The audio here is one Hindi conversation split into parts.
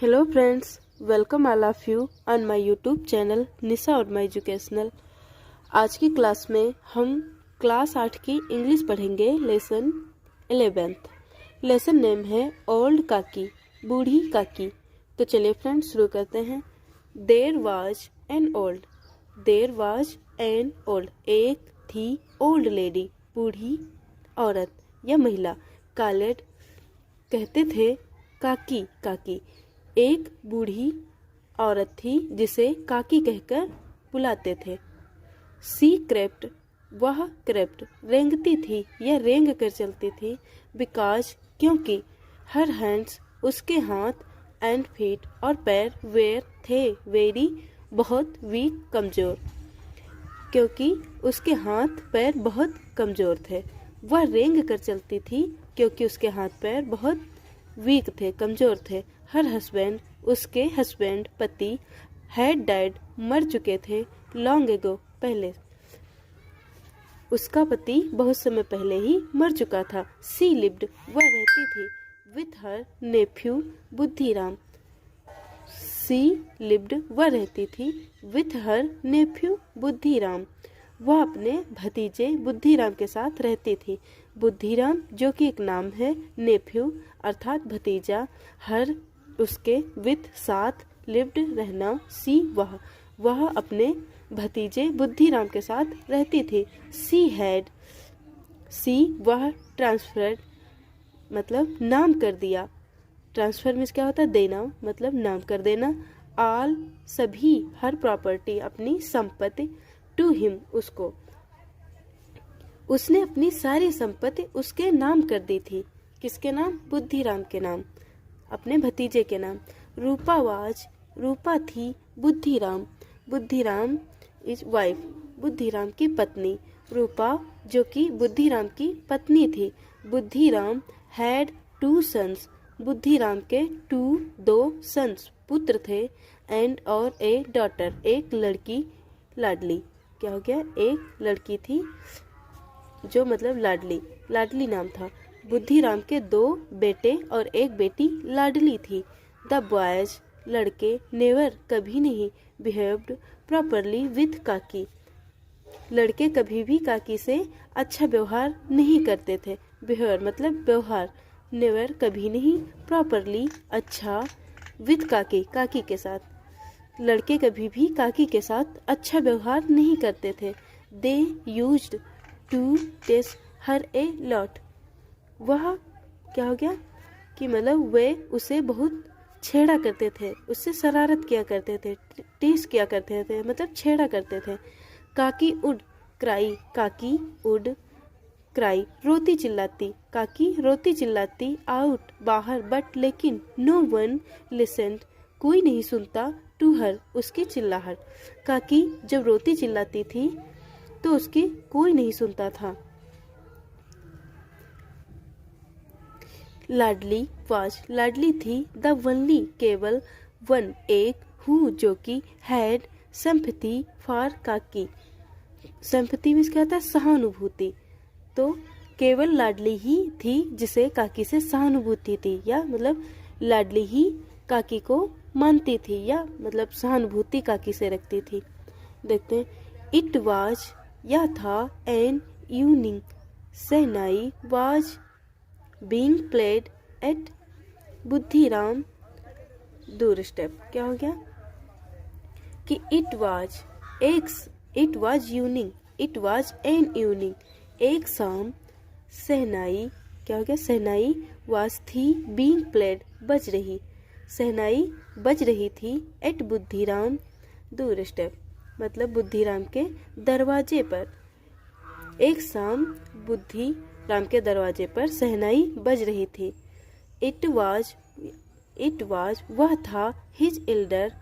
Hello friends, welcome all of you on my YouTube channel निशा और माई एजुकेशनल। आज की क्लास में हम क्लास 8 की इंग्लिश पढ़ेंगे। Lesson 11th। लेसन नेम है ओल्ड काकी, बूढ़ी काकी। तो चलिए फ्रेंड्स शुरू करते हैं। There was an old, there was an old, एक थी ओल्ड लेडी, बूढ़ी औरत या महिला। कालेड कहते थे काकी काकी, एक बूढ़ी औरत थी जिसे काकी कहकर बुलाते थे। सी क्रेप्ट, वह क्रेप्ट रेंगती थी या रेंग कर चलती थी। बिकॉज क्योंकि, हर हैंड्स उसके हाथ, एंड फीट और पैर, वेयर थे वेरी बहुत, वीक कमजोर, क्योंकि उसके हाथ पैर बहुत कमजोर थे। वह रेंग कर चलती थी क्योंकि उसके हाथ पैर बहुत वीक थे, कमजोर थे। हर हस्बैंड, उसके हस्बैंड पति, हैड डाइड मर चुके थे, लॉन्ग एगो पहले, उसका पति बहुत समय पहले ही मर चुका था। सी लिव्ड, वह रहती थी, with her nephew Buddhiram. She lived, वह रहती थी, विथ हर नेफ्यू बुद्धिराम, वह अपने भतीजे बुद्धिराम के साथ रहती थी। बुद्धिराम जो कि एक नाम है, नेफ्यू अर्थात भतीजा, हर उसके, विथ साथ, लिव्ड रहना, सी वह अपने भतीजे बुद्धिराम के साथ रहती थी। सी हैड, सी वह ट्रांसफर्ड मतलब नाम कर दिया। ट्रांसफर मीन्स क्या होता है, देना, मतलब नाम कर देना। ऑल सभी, हर प्रॉपर्टी अपनी संपत्ति, टू हिम उसको, उसने अपनी सारी संपत्ति उसके नाम कर दी थी। किसके नाम? बुद्धिराम के नाम, अपने भतीजे के नाम। रूपा वाज, रूपा थी, बुद्धिराम, बुद्धिराम इज वाइफ, बुद्धिराम की पत्नी। रूपा जो कि बुद्धिराम की पत्नी थी। Buddhiram had two sons, Buddhiram के दो सन्स पुत्र थे। एंड और ए डॉटर, एक लड़की, लाडली। क्या हो गया? एक लड़की थी जो मतलब लाडली, लाडली नाम था। बुद्धिराम के दो बेटे और एक बेटी लाडली थी। द बॉयज, लड़के, नेवर कभी नहीं, बिहेव्ड प्रॉपरली विथ काकी, लड़के कभी भी काकी से अच्छा व्यवहार नहीं करते थे। बिहेवियर मतलब व्यवहार, नेवर कभी नहीं, प्रॉपरली अच्छा, विथ काकी काकी के साथ, लड़के कभी भी काकी के साथ अच्छा व्यवहार नहीं करते थे। They used to test her a lot, वह क्या हो गया कि मतलब वे उसे बहुत छेड़ा करते थे, उससे शरारत किया करते थे, टीस किया करते थे, मतलब छेड़ा करते थे। काकी उड क्राई, काकी उड क्राई रोती चिल्लाती, काकी रोती चिल्लाती। आउट बाहर, बट लेकिन, नो वन लिसेंड कोई नहीं सुनता, टू हर उसकी चिल्लाहट। काकी जब रोती चिल्लाती थी तो उसकी कोई नहीं सुनता था। लाडली वाज, लाडली थी, द वनली केवल, वन एक, हु जो कि, हैड सिंपैथी फॉर काकी, सिंपैथी मीन्स क्या होता है? सहानुभूति। तो केवल लाडली ही थी जिसे काकी से सहानुभूति थी, या मतलब लाडली ही काकी को मानती थी, या मतलब सहानुभूति काकी से रखती थी। देखते हैं। इट वाज, यह था, an evening, shehnai, was being played at Buddhiram दूर स्टेप। क्या हो गया कि it was it was evening, it was an evening, एक शाम, सहनाई, क्या हो गया? सहनाई वाज थी, बीइंग प्लेड बज रही, सहनाई बज रही थी, एट बुद्धिराम दूर स्टेप मतलब बुद्धिराम के दरवाजे पर। एक शाम बुद्धिराम के दरवाजे पर सहनाई बज रही थी। इट वाज वह था, हिज एल्डर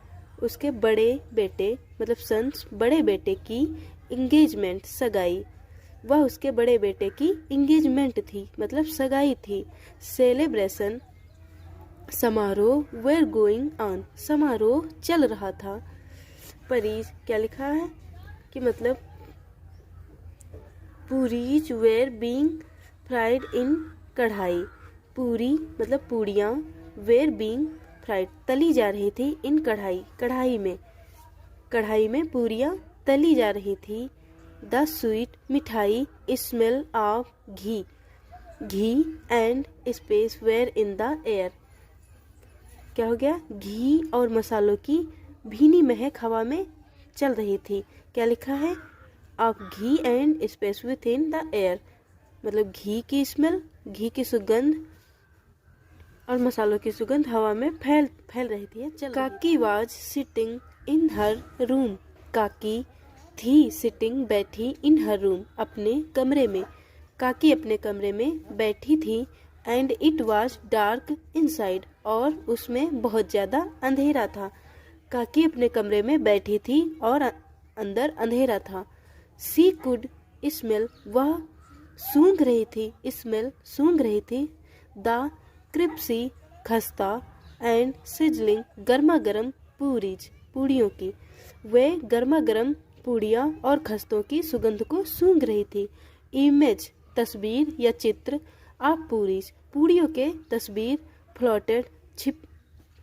उसके बड़े बेटे मतलब सन्स, बड़े बेटे की, इंगेजमेंट सगाई, वह उसके बड़े बेटे की इंगेजमेंट थी मतलब सगाई थी। सेलिब्रेशन समारोह, वेर गोइंग ऑन समारोह चल रहा था। परीज क्या लिखा है कि मतलब पूरीज वेर बीइंग फ्राइड इन कढ़ाई, पूरी मतलब पूड़ियाँ, वेर बीइंग फ्राइड, तली जा रही थी। इन कढ़ाई, कढ़ाई में पूरियां तली जा रही थी। द स्वीट, मिठाई, smell of ghee, ghee and spices were in the air. क्या हो गया? घी और मसालों की भीनी महक हवा में चल रही थी। क्या लिखा है? Of ghee and space with in the air, मतलब घी की स्मेल, घी की सुगंध और मसालों की सुगंध हवा में फैल रही थी। काकी was sitting in her room, काकी थी सिटिंग, बैठी, इन हर रूम, अपने कमरे में। काकी अपने कमरे में बैठी थी। And it was dark inside, और उसमें बहुत ज़्यादा अंधेरा था। काकी अपने कमरे में बैठी थी और अंदर अंधेरा था। सी कुड स्मेल, वह सूंघ रही थी, स्मेल सूंघ रही थी। द क्रिप्सी, खस्ता, एंड सिजलिंग, गर्मा गर्म पूरीज, पूड़ियों की। वे गर्मा गर्म पूड़ियाँ और खस्तों की सुगंध को सूंघ रही थी। इमेज, तस्वीर या चित्र, आप पूरीज, पूड़ियों के तस्वीर, फ्लोटेड,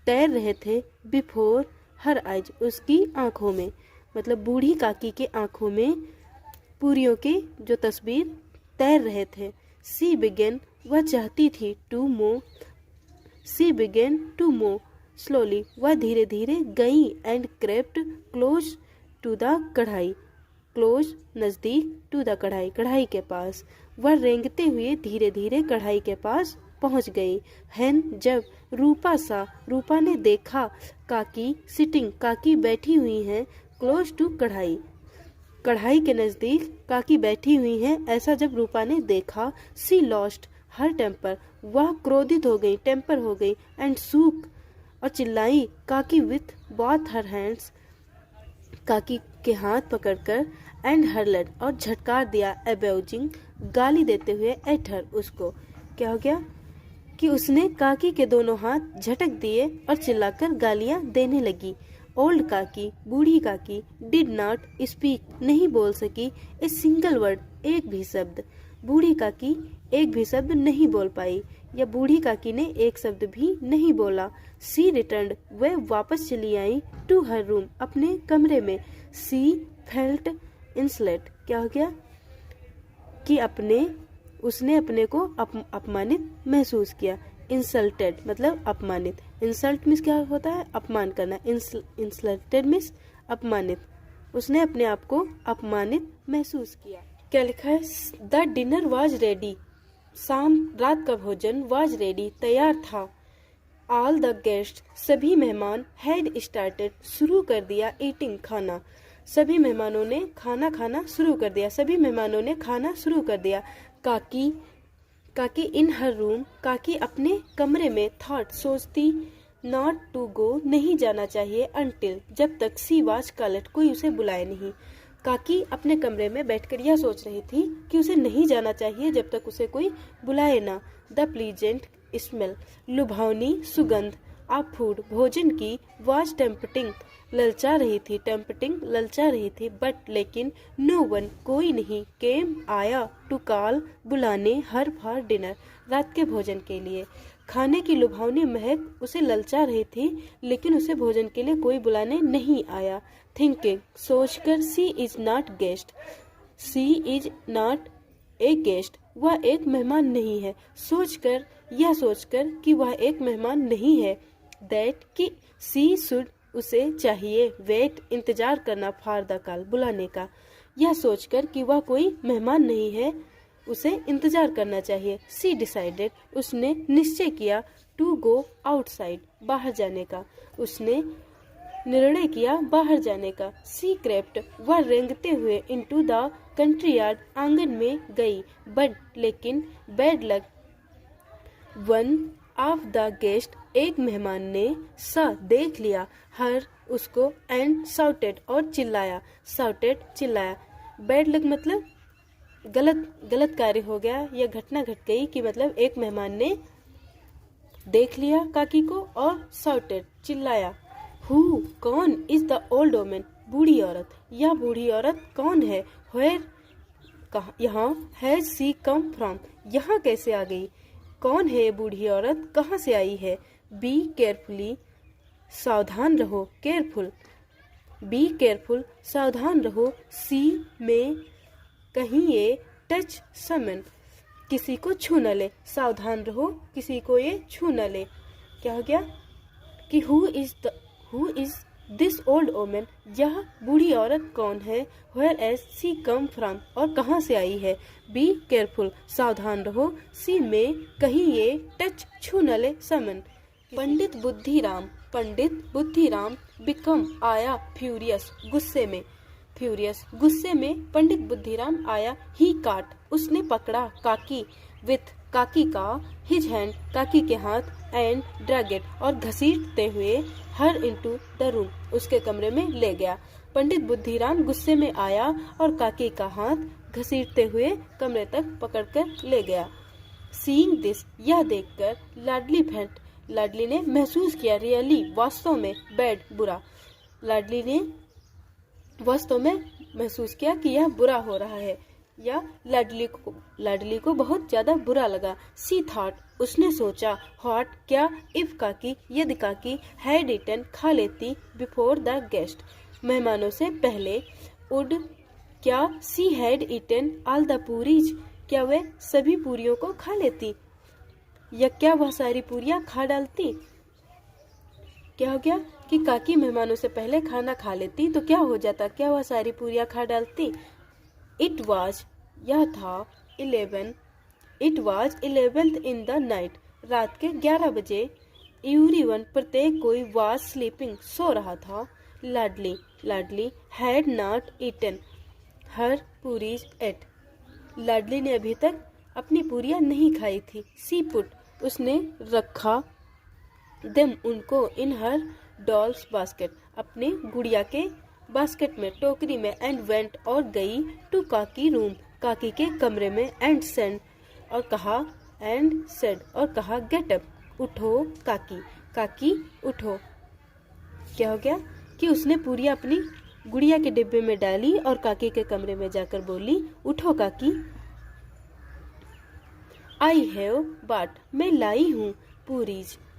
तैर रहे थे, बिफोर हर आइज, उसकी आंखों में, मतलब बूढ़ी काकी के आंखों में पूरियों की जो तस्वीर तैर रहे थे। सी बिगेन, वह चाहती थी, to move, she began to move slowly, वह धीरे धीरे गई। And crept close to the kadhai, close नजदीक, टू द कढ़ाई, कढ़ाई के पास। वह रेंगते हुए धीरे धीरे कढ़ाई के पास पहुंच गई। हेन, जब रूपा ने देखा, काकी सिटिंग, काकी बैठी हुई हैं, क्लोज टू कढ़ाई, कढ़ाई के नजदीक काकी बैठी हुई हैं, ऐसा जब रूपा ने देखा। सी लॉस्ट हर टेम्पर, वह क्रोधित हो गई, टेम्पर हो गई। एंड सूक, और चिल्लाई, काकी विथ बोथ हर हैंड्स, काकी के हाथ पकड़कर। एंड हर्लड, और झटकार दिया, अब्यूजिंग, गाली देते हुए, एट हर, उसको। क्या हो गया कि उसने काकी के दोनों हाथ झटक दिए और चिल्लाकर गालियां देने लगी। ओल्ड काकी, बूढ़ी काकी, डिड नॉट स्पीक, नहीं बोल सकी, ए सिंगल वर्ड, एक भी शब्द। बूढ़ी काकी एक भी शब्द नहीं बोल पाई, या बूढ़ी काकी ने एक शब्द भी नहीं बोला। सी रिटर्न्ड, वह वापस चली आई, टू हर रूम, अपने कमरे में। सी फेल्ट इंसलेट, क्या हो गया कि उसने अपने को अपमानित महसूस किया। इंसल्टेड मतलब अपमानित, इंसल्ट मीन्स क्या होता है? अपमान करना। इंसल्टेड मीन्स अपमानित, उसने अपने आप को अपमानित महसूस किया। क्या लिखा है? द डिनर वाज रेडी, रात का भोजन, वाज रेडी, तैयार था। ऑल द गेस्ट, सभी मेहमान, हैड स्टार्टेड, शुरू कर दिया, ईटिंग, खाना, सभी मेहमानों ने खाना खाना शुरू कर दिया, सभी मेहमानों ने खाना शुरू कर दिया। काकी इन हर रूम, काकी अपने कमरे में, थॉट, सोचती, नॉट टू गो, नहीं जाना चाहिए, अनटिल, जब तक, सी वाज कॉल्ड, कोई उसे बुलाए नहीं। काकी अपने कमरे में बैठकर यह सोच रही थी कि उसे नहीं जाना चाहिए जब तक उसे कोई बुलाए ना। द प्लीजेंट स्मेल, लुभावनी सुगंध, ऑफ फूड, भोजन की, वाज टेम्पटिंग, ललचा रही थी, टेम्पटिंग, ललचा रही थी। बट लेकिन, नो वन, कोई नहीं, केम, आया, टू कॉल, बुलाने, हर फॉर डिनर, रात के भोजन के लिए। खाने की लुभावनी महक उसे ललचा रही थी, लेकिन उसे भोजन के लिए कोई बुलाने नहीं आया। थिंकिंग, सोचकर, she is not guest, she is not a guest, वह एक मेहमान नहीं है। सोचकर, यह सोचकर कि वह एक मेहमान नहीं है। दैट कि सी शुड, उसे चाहिए, वेट, इंतजार करना, फॉर द कॉल, बुलाने का। यह सोचकर कि वह कोई मेहमान नहीं है, उसे इंतजार करना चाहिए। सी डिसाइडेड, उसने निश्चय किया, टू गो आउटसाइड, बाहर जाने का, उसने निर्णय किया बाहर जाने का। सी क्रेप्ट, वह रेंगते हुए, इनटू द कंट्री यार्ड, आंगन में गई। बट लेकिन, bad luck, one of the guest, एक मेहमान ने, सा, देख लिया, हर, उसको, एंड शाउटेड, और चिल्लाया, शाउटेड, चिल्लाया। बैड लक मतलब गलत कार्य हो गया, यह घटना घट गई कि मतलब एक मेहमान ने देख लिया काकी को और शाउटेड, चिल्लाया। हु, कौन, इज द ओल्ड वोमन, बूढ़ी औरत, यह बूढ़ी औरत कौन है? वेयर, कहाँ, यहाँ। हैज सी कम फ्रॉम, यहाँ कैसे आ गई? कौन है ये बूढ़ी औरत, कहाँ से आई है? बी केयरफुली, सावधान रहो, केयरफुल। बी केयरफुल, सावधान रहो। सी में कहीं ये टच समन, किसी को छू न ले। सावधान रहो, किसी को ये छू न ले। क्या हो गया कि who is this old woman, यह बूढ़ी औरत कौन है। Where has she come from, और कहाँ से आई है। बी केयरफुल, सावधान रहो। सी में कहीं ये टच छू न ले समन। पंडित बुद्धिराम बिकम आया फ्यूरियस, गुस्से में। गुस्से में पंडित बुद्धिराम आया। ही काट, उसने पकड़ा। काकी विथ, काकी का। हिज हैंड, काकी के हाथ। एंड ड्रैग इट, और घसीटते हुए। हर इनटू द रूम, उसके कमरे में ले गया। पंडित बुद्धिराम गुस्से में आया और काकी का हाथ घसीटते हुए कमरे तक पकड़कर ले गया। सीइंग दिस, यह देखकर। लाडली ने महसूस किया। रियली, वास्तव में। बैड, बुरा। लाडली ने वास्तव में महसूस किया कि यह बुरा हो रहा है, या लाडली को बहुत ज्यादा बुरा लगा। सी थॉट, उसने सोचा। हॉट, क्या। इफ काकी, यदि काकी। हैड इटन, खा लेती। बिफोर द गेस्ट, मेहमानों से पहले। वुड, क्या। She had eaten all the puris, क्या वह सभी पूरियों को खा लेती, या क्या वह सारी पूरियां खा डालती। क्या हो गया कि काकी मेहमानों से पहले खाना खा लेती तो क्या हो जाता, क्या वह सारी पूरियां खा डालती। इट वॉज, यह था। 11th इन द नाइट, रात के 11 बजे। एवरीवन, प्रत्येक कोई। वॉज स्लीपिंग, सो रहा था। Ladli had not eaten her puris yet, Ladli ने अभी तक अपनी पूरियां नहीं खाई थी। सी पुट, उसने रखा। देम, उनको। इन हर डॉल्स बास्केट, अपने गुड़िया के बास्केट में, टोकरी में। एंड वेंट, और गई। टू काकी रूम, काकी के कमरे में। एंड सेड, और कहा। गेट अप, उठो काकी उठो। क्या हो गया कि उसने पूरियां अपनी गुड़िया के डिब्बे में डाली और काकी के कमरे में जाकर बोली, उठो काकी। आई हैव बाट, मैं लाई हूँ।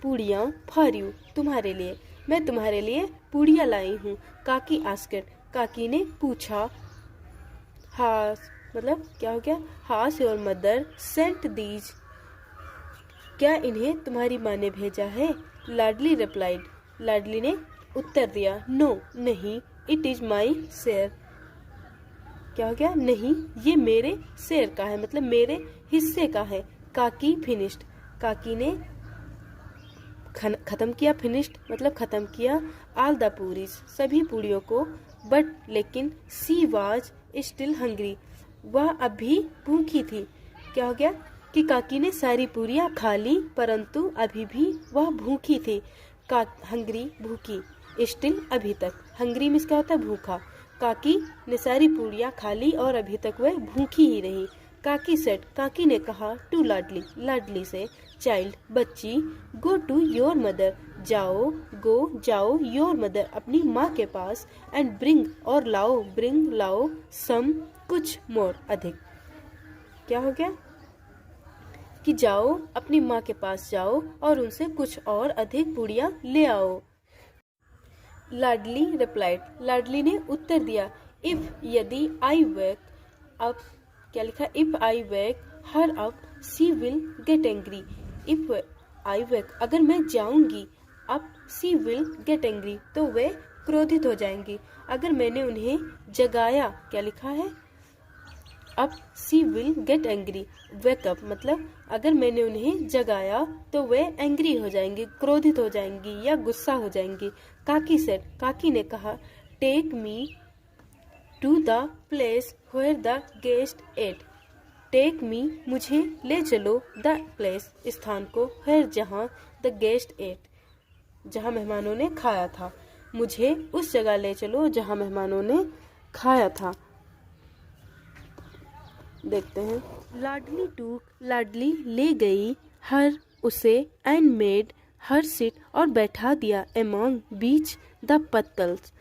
पूड़ियाँ। फॉर यू, तुम्हारे लिए। मैं तुम्हारे लिए पूड़ियाँ लाई हूँ। काकी आस्केड, काकी ने पूछा। हास, मतलब क्या हो गया। हास योर मदर सेंट दीज, क्या इन्हें तुम्हारी माँ ने भेजा है। लाडली रिप्लाइड, लाडली ने उत्तर दिया। नो, नहीं। इट इज माई शेयर, क्या हो गया, नहीं, ये मेरे शेयर का है, मतलब मेरे हिस्से का है। काकी फिनिश्ड, काकी ने खत्म किया। फिनिश्ड मतलब खत्म किया। ऑल द पूरीज, सभी पूड़ियों को। बट, लेकिन। सी वाज स्टिल हंग्री, वह अभी भूखी थी। क्या हो गया कि काकी ने सारी पूरियां खा ली, परंतु अभी भी वह भूखी थी। हंग्री, भूखी। स्टिल, अभी तक। हंग्री मीन्स क्या होता है, भूखा। काकी ने सारी पूरियां खा ली और अभी तक वह भूखी ही रही। काकी सेड, काकी ने कहा। टू लाडली, लाडली से। चाइल्ड, बच्ची। गो टू योर मदर, जाओ। योर मदर, अपनी माँ के पास। एंड ब्रिंग, और लाओ। लाओ। सम, कुछ। मोर, अधिक। क्या हो गया कि जाओ, अपनी माँ के पास जाओ और उनसे कुछ और अधिक पूड़ियाँ ले आओ। लाडली रिप्लाइड, लाडली ने उत्तर दिया। इफ, यदि। आई वेक अप, क्या लिखा, if I wake her up, she will get angry. If I wake, अगर मैं जाऊंगी up, she will get angry, तो वे क्रोधित हो जाएंगी। अगर मैंने उन्हें जगाया, क्या लिखा है, up, she will get angry. Wake up मतलब अगर मैंने उन्हें जगाया तो वे एंग्री हो जाएंगी, क्रोधित हो जाएंगी या गुस्सा हो जाएंगी। काकी सेड, काकी ने कहा। Take me to the place where the guest ate, take me, मुझे ले चलो। द प्लेस, स्थान को। वेयर, जहाँ। द गेस्ट एट, जहाँ मेहमानों ने खाया था। मुझे उस जगह ले चलो जहाँ मेहमानों ने खाया था। देखते हैं। लाडली टूक, लाडली ले गई। हर, उसे। एंड मेड हर सिट, और बैठा दिया। Among, beach. द पत्तल्स,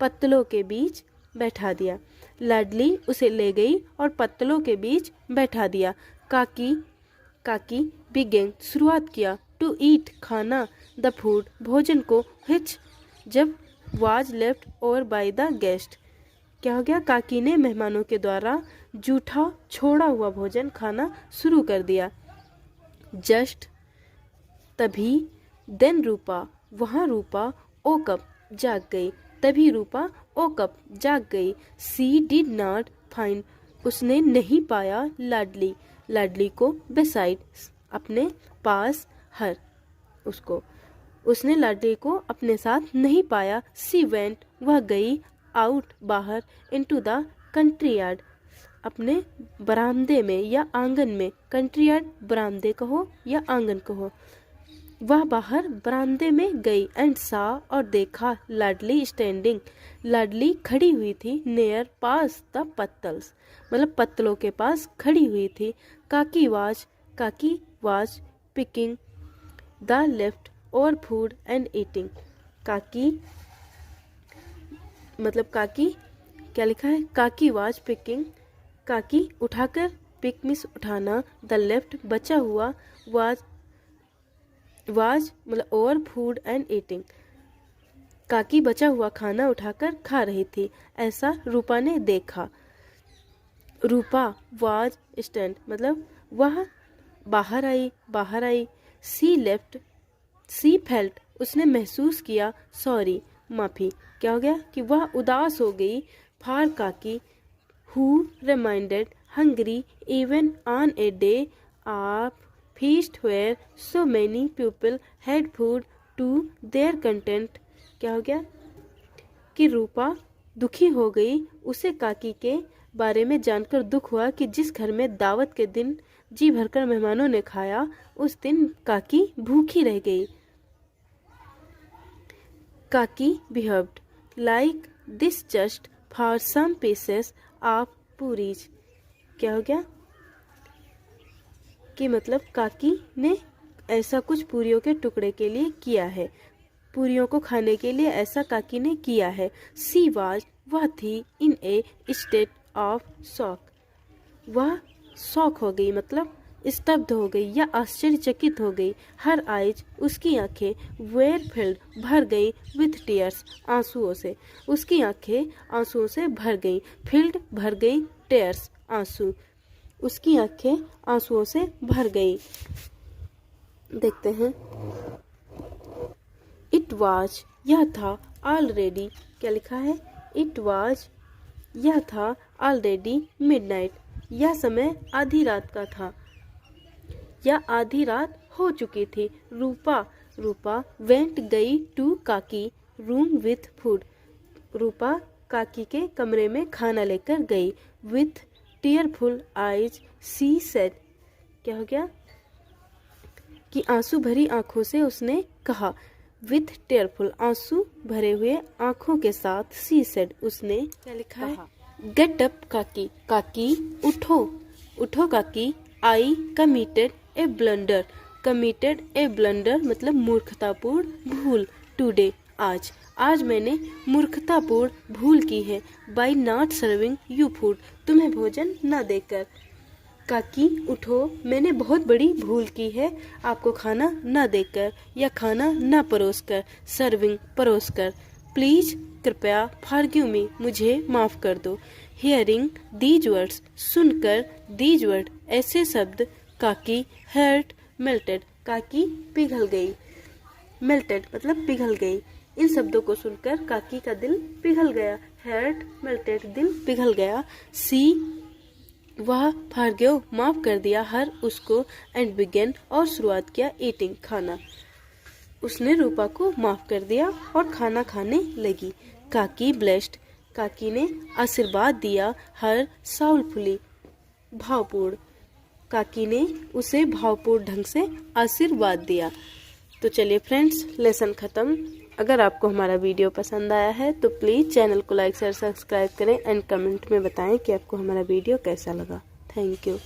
पत्तलों के बीच बैठा दिया। लाडली उसे ले गई और पत्तलों के बीच बैठा दिया। काकी बिगेन, शुरुआत किया। टू ईट खाना, द फूड भोजन को, हिच जब, was left over by the guest. क्या हो गया? काकी ने मेहमानों के द्वारा जूठा छोड़ा हुआ भोजन खाना शुरू कर दिया। जस्ट तभी, देन रूपा वहाँ रूपा ओकअप जाग गई, तभी रूपा ओकअप जाग गई। सी डिड नॉट फाइंड उसने नहीं पाया लाडली लाडली को, बेसाइड अपने पास, हर उसको उसने लाडली को अपने साथ नहीं पाया। सी वेंट वह गई, आउट बाहर, इनटू द कंट्री यार्ड अपने बरामदे में या आंगन में, कंट्री यार्ड बरामदे कहो या आंगन कहो। वह बाहर बरामदे में गई, एंड सा और देखा, लाडली स्टैंडिंग लाडली खड़ी हुई थी, नियर पास द पत्तल्स मतलब पत्तलों के पास खड़ी हुई थी। काकी वाज पिकिंग द लेफ्ट और फूड एंड ईटिंग। काकी मतलब काकी क्या लिखा है? काकी वाज पिकिंग, काकी उठाकर, पिक मिस उठाना, द लेफ्ट बचा हुआ, वाज मतलब और फूड एंड ईटिंग। काकी बचा हुआ खाना उठाकर खा रही थी, ऐसा रूपा ने देखा। रूपा वाज स्टैंड मतलब वह बाहर आई। सी लेफ्ट सी फेल्ट उसने महसूस किया, सॉरी माफी। क्या हो गया? कि वह उदास हो गई। फार काकी who reminded hungry even on a day of feast where so many people had food to their content। क्या हो गया? कि रूपा दुखी हो गई, उसे काकी के बारे में जानकर दुख हुआ कि जिस घर में दावत के दिन जी भरकर मेहमानों ने खाया, उस दिन काकी भूखी रह गई। काकी behaved like this just for some pieces of puris। क्या हो गया? कि मतलब काकी ने ऐसा कुछ पूरियों के टुकड़े के लिए किया है, पूरियों को खाने के लिए ऐसा काकी ने किया है। सी वाज वह थी, इन ए स्टेट ऑफ शॉक वह शॉक हो गई मतलब स्तब्ध हो गई या आश्चर्यचकित हो गई। हर आइज उसकी आंखें, वेयर फिल्ड भर गई, विथ टीयर्स आंसुओं से, उसकी आंखें आंसुओं से भर गई, फिल्ड भर गई, टीयर्स आंसू, उसकी आंखें आंसुओं से भर गई। देखते हैं। इट वाज यह था, ऑलरेडी क्या लिखा है? इट वाज यह था, ऑलरेडी मिडनाइट यह समय आधी रात का था या आधी रात हो चुकी थी। रूपा वेंट गई टू काकी रूम विथ फूड रूपा काकी के कमरे में खाना लेकर गई। With tearful eyes she said क्या हो गया? कि आंसू भरी आंखों से उसने कहा। विथ टीयरफुल आंसू भरे हुए आंखों के साथ, सी सेड उसने क्या लिखा है? गेट अप काकी उठो काकी। आई कमिटेड ए ब्लंडर मतलब मूर्खतापूर्ण भूल, टुडे आज मैंने मूर्खतापूर्ण भूल की है। By not serving you food तुम्हें भोजन न देकर। काकी उठो, मैंने बहुत बड़ी भूल की है आपको खाना न देकर या खाना न परोसकर, सर्विंग परोसकर। प्लीज कृपया, फॉरगिव मी मुझे माफ कर दो। हियरिंग दीज वर्ड्स सुनकर, दीज वर्ड ऐसे शब्द, काकी हर्ट मेल्टेड काकी पिघल गई, मेल्टेड मतलब पिघल गई। इन शब्दों को सुनकर काकी का दिल पिघल गया। हर्ट मेल्टेड दिल पिघल गया। सी वह फॉरगिव माफ कर दिया, हर उसको, एंड बिगेन और शुरुआत किया, ईटिंग खाना। उसने रूपा को माफ कर दिया और खाना खाने लगी। काकी ब्लेस्ड काकी ने आशीर्वाद दिया, हर साउलफुली भावपूर्ण काकी ने उसे भावपूर्ण ढंग से आशीर्वाद दिया। तो चलिए फ्रेंड्स, लेसन खत्म। अगर आपको हमारा वीडियो पसंद आया है तो प्लीज़ चैनल को लाइक शेयर सब्सक्राइब करें एंड कमेंट में बताएं कि आपको हमारा वीडियो कैसा लगा। Thank you.